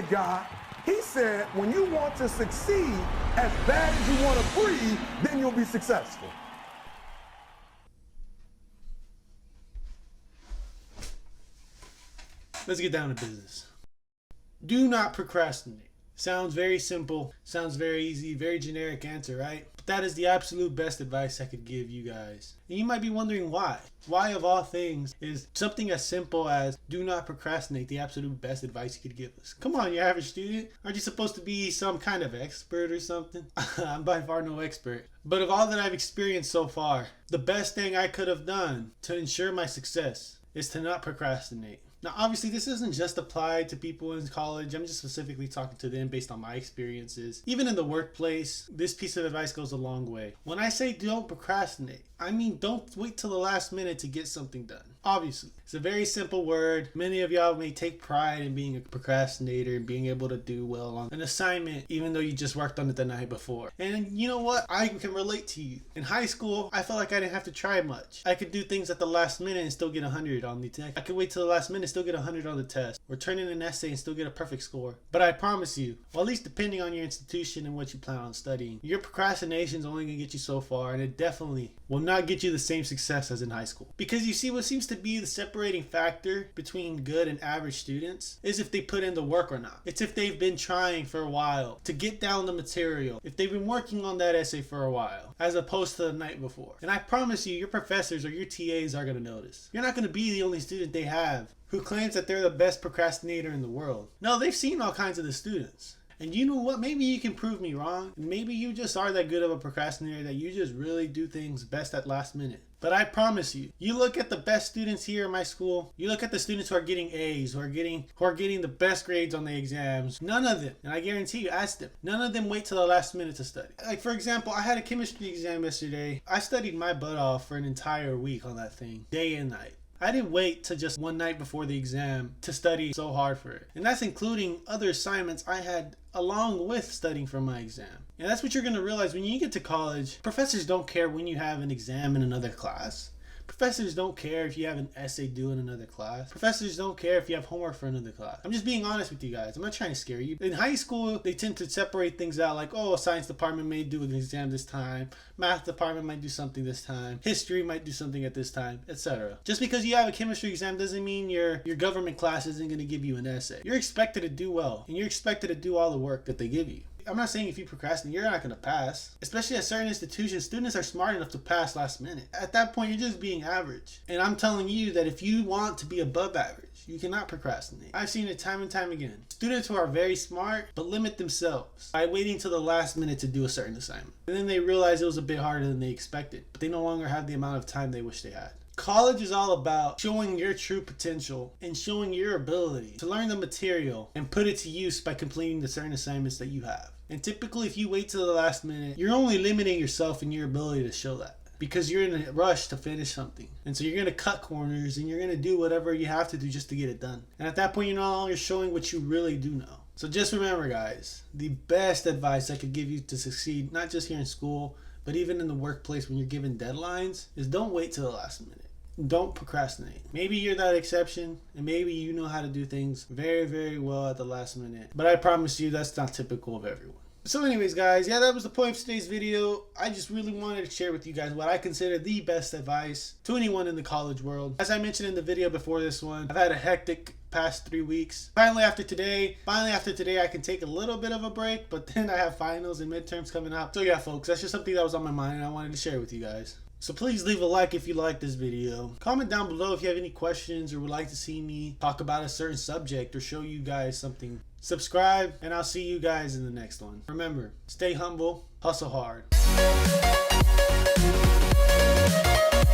guy. He said, when you want to succeed as bad as you want to breathe, then you'll be successful. Let's get down to business. Do not procrastinate. Sounds very simple, sounds very easy, very generic answer, right? But that is the absolute best advice I could give you guys. And you might be wondering why. Why of all things is something as simple as do not procrastinate the absolute best advice you could give us? Come on, you average student. Aren't you supposed to be some kind of expert or something? I'm by far no expert. But of all that I've experienced so far, the best thing I could have done to ensure my success is to not procrastinate. Now, obviously, this isn't just applied to people in college. I'm just specifically talking to them based on my experiences. Even in the workplace, this piece of advice goes a long way. When I say don't procrastinate, I mean don't wait till the last minute to get something done. Obviously, it's a very simple word. Many of y'all may take pride in being a procrastinator and being able to do well on an assignment even though you just worked on it the night before. And you know what? I can relate to you. In high school, I felt like I didn't have to try much. I could do things at the last minute and still get 100 on the test. I could wait till the last minute and still get 100 on the test. Or turn in an essay and still get a perfect score. But I promise you, well, at least depending on your institution and what you plan on studying, your procrastination is only going to get you so far, and it definitely will not get you the same success as in high school. Because you see, what seems to be the separating factor between good and average students is if they put in the work or not. It's if they've been trying for a while to get down the material, if they've been working on that essay for a while, as opposed to the night before. And I promise you, your professors or your TAs are going to notice. You're not going to be the only student they have who claims that they're the best procrastinator in the world. No, they've seen all kinds of the students. And you know what? Maybe you can prove me wrong. Maybe you just are that good of a procrastinator that you just really do things best at last minute. But I promise you, you look at the best students here in my school, you look at the students who are getting A's, who are getting the best grades on the exams, none of them, and I guarantee you, ask them, none of them wait till the last minute to study. Like, for example, I had a chemistry exam yesterday. I studied my butt off for an entire week on that thing, day and night. I didn't wait till just one night before the exam to study so hard for it. And that's including other assignments I had along with studying for my exam. And that's what you're going to realize when you get to college. Professors don't care when you have an exam in another class. Professors don't care if you have an essay due in another class. Professors don't care if you have homework for another class. I'm just being honest with you guys. I'm not trying to scare you. In high school, they tend to separate things out like, oh, science department may do an exam this time. Math department might do something this time. History might do something at this time, etc. Just because you have a chemistry exam doesn't mean your government class isn't going to give you an essay. You're expected to do well, and you're expected to do all the work that they give you. I'm not saying if you procrastinate, you're not going to pass. Especially at certain institutions, students are smart enough to pass last minute. At that point, you're just being average. And I'm telling you that if you want to be above average, you cannot procrastinate. I've seen it time and time again. Students who are very smart, but limit themselves by waiting till the last minute to do a certain assignment. And then they realize it was a bit harder than they expected, but they no longer have the amount of time they wish they had. College is all about showing your true potential and showing your ability to learn the material and put it to use by completing the certain assignments that you have. And typically, if you wait till the last minute, you're only limiting yourself and your ability to show that because you're in a rush to finish something. And so you're going to cut corners and you're going to do whatever you have to do just to get it done. And at that point, you're no longer showing what you really do know. So just remember, guys, the best advice I could give you to succeed, not just here in school, but even in the workplace when you're given deadlines, is don't wait till the last minute. Don't procrastinate. Maybe you're that exception, and maybe you know how to do things very, very well at the last minute. But I promise you, that's not typical of everyone. So anyways, guys, yeah, that was the point of today's video. I just really wanted to share with you guys what I consider the best advice to anyone in the college world. As I mentioned in the video before this one, I've had a hectic past 3 weeks. Finally after today, I can take a little bit of a break, but then I have finals and midterms coming up. So yeah, folks, that's just something that was on my mind and I wanted to share with you guys. So please leave a like if you like this video. Comment down below if you have any questions or would like to see me talk about a certain subject or show you guys something. Subscribe, and I'll see you guys in the next one. Remember, stay humble, hustle hard.